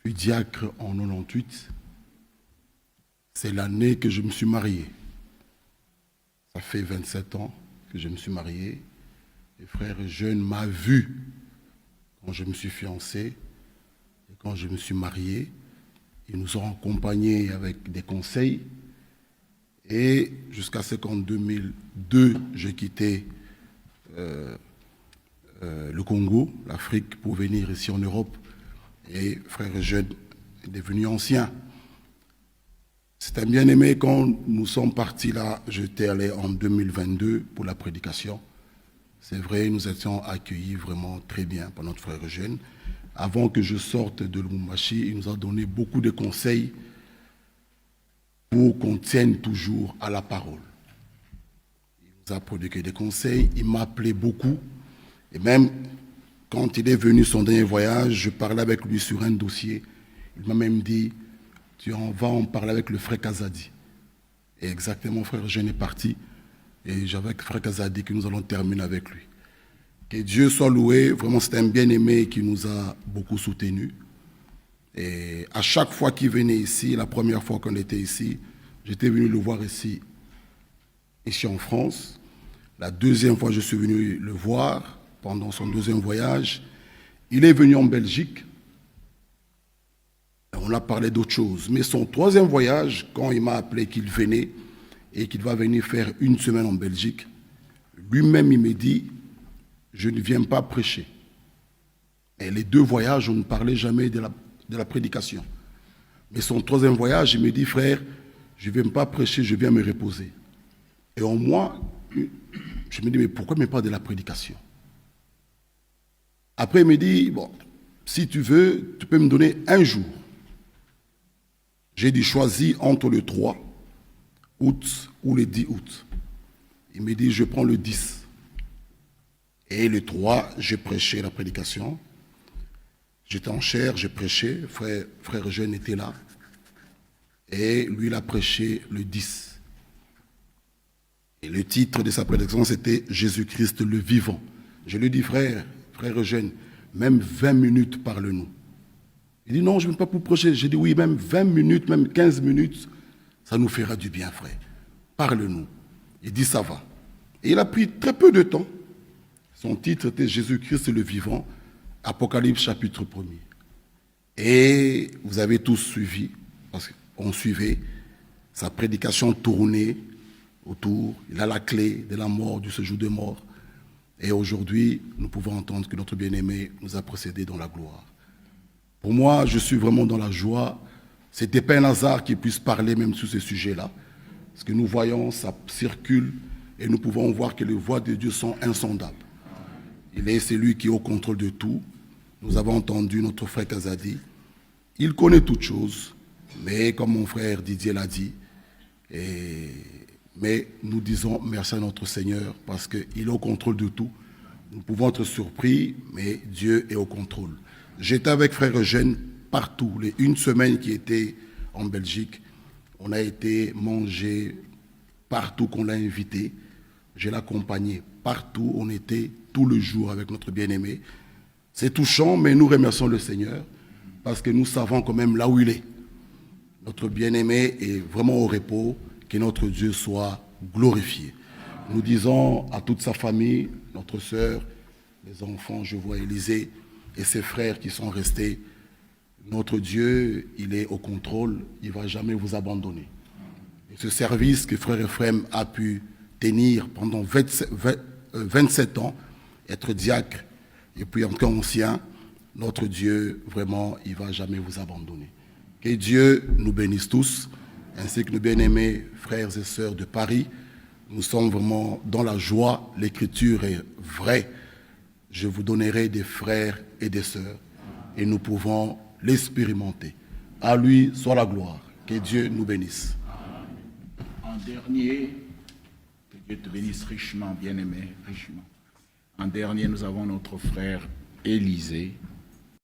suis diacre en 98. C'est l'année que je me suis marié. Ça fait 27 ans que je me suis marié. Et frère Jeune m'a vu quand je me suis fiancé et quand je me suis marié. Ils nous ont accompagnés avec des conseils. Et jusqu'à ce qu'en 2002, j'ai quitté le Congo, l'Afrique, pour venir ici en Europe. Et frère Jeune est devenu ancien. C'est un bien-aimé. Quand nous sommes partis là, j'étais allé en 2022 pour la prédication. C'est vrai, nous étions accueillis vraiment très bien par notre frère Jeune. Avant que je sorte de Lubumbashi, il nous a donné beaucoup de conseils pour qu'on tienne toujours à la parole. Il nous a prodigué des conseils, il m'a appelé beaucoup. Et même quand il est venu son dernier voyage, je parlais avec lui sur un dossier. Il m'a même dit, tu en vas en parler avec le frère Kazadi. Et exactement, frère Jeune est parti. Et j'avais avec frère Kazadi que nous allons terminer avec lui. Que Dieu soit loué. Vraiment, c'est un bien-aimé qui nous a beaucoup soutenus. Et à chaque fois qu'il venait ici, la première fois qu'on était ici, j'étais venu le voir ici en France. La deuxième fois, je suis venu le voir pendant son deuxième voyage. Il est venu en Belgique. On a parlé d'autre chose. Mais son troisième voyage, quand il m'a appelé qu'il venait et qu'il va venir faire une semaine en Belgique, lui-même, il me dit, je ne viens pas prêcher. Et les deux voyages, on ne parlait jamais de la prédication. Mais son troisième voyage, il me dit, frère, je ne viens pas prêcher, je viens me reposer. Et en moi, je me dis, mais pourquoi même pas de la prédication? Après, il me dit, bon, si tu veux, tu peux me donner un jour. J'ai dit, choisis entre le 3 août ou le 10 août. Il me dit, je prends le 10. Et le 3, j'ai prêché la prédication. J'étais en chair, j'ai prêché. Frère Jeune était là. Et lui, il a prêché le 10. Et le titre de sa prédication, c'était Jésus-Christ le vivant. Je lui dis, frère Jeune, même 20 minutes, parle-nous. Il dit, non, je ne viens pas pour prêcher. J'ai dit, oui, même 20 minutes, même 15 minutes, ça nous fera du bien, frère. Parle-nous. Il dit, ça va. Et il a pris très peu de temps. Son titre était Jésus-Christ le vivant, Apocalypse chapitre 1er. Et vous avez tous suivi, parce qu'on suivait, sa prédication tournée autour. Il a la clé de la mort, du séjour de mort. Et aujourd'hui, nous pouvons entendre que notre bien-aimé nous a précédés dans la gloire. Pour moi, je suis vraiment dans la joie. Ce n'était pas un hasard qu'il puisse parler même sur ce sujet-là. Parce que nous voyons, ça circule et nous pouvons voir que les voies de Dieu sont insondables. Il est celui qui est au contrôle de tout. Nous avons entendu notre frère Kazadi. Il connaît toutes choses, mais comme mon frère Didier l'a dit, mais nous disons merci à notre Seigneur parce qu'il est au contrôle de tout. Nous pouvons être surpris, mais Dieu est au contrôle. J'étais avec frère Eugène partout. Les une semaine qui était en Belgique, on a été manger partout qu'on l'a invité. Je l'ai accompagné partout. On était tout le jour avec notre bien-aimé. C'est touchant, mais nous remercions le Seigneur parce que nous savons quand même là où il est. Notre bien-aimé est vraiment au repos. Que notre Dieu soit glorifié. Nous disons à toute sa famille, notre sœur, les enfants, je vois Élisée et ses frères qui sont restés. Notre Dieu, il est au contrôle, il ne va jamais vous abandonner. Et ce service que frère Ephraim a pu tenir pendant 27 ans, être diacre et puis encore ancien, notre Dieu, vraiment, il ne va jamais vous abandonner. Que Dieu nous bénisse tous, ainsi que nos bien-aimés frères et sœurs de Paris. Nous sommes vraiment dans la joie, l'écriture est vraie. Je vous donnerai des frères et des sœurs, et nous pouvons l'expérimenter. À lui soit la gloire. Que Dieu nous bénisse. En dernier, que Dieu te bénisse richement, bien-aimé, richement. En dernier, nous avons notre frère Élisée.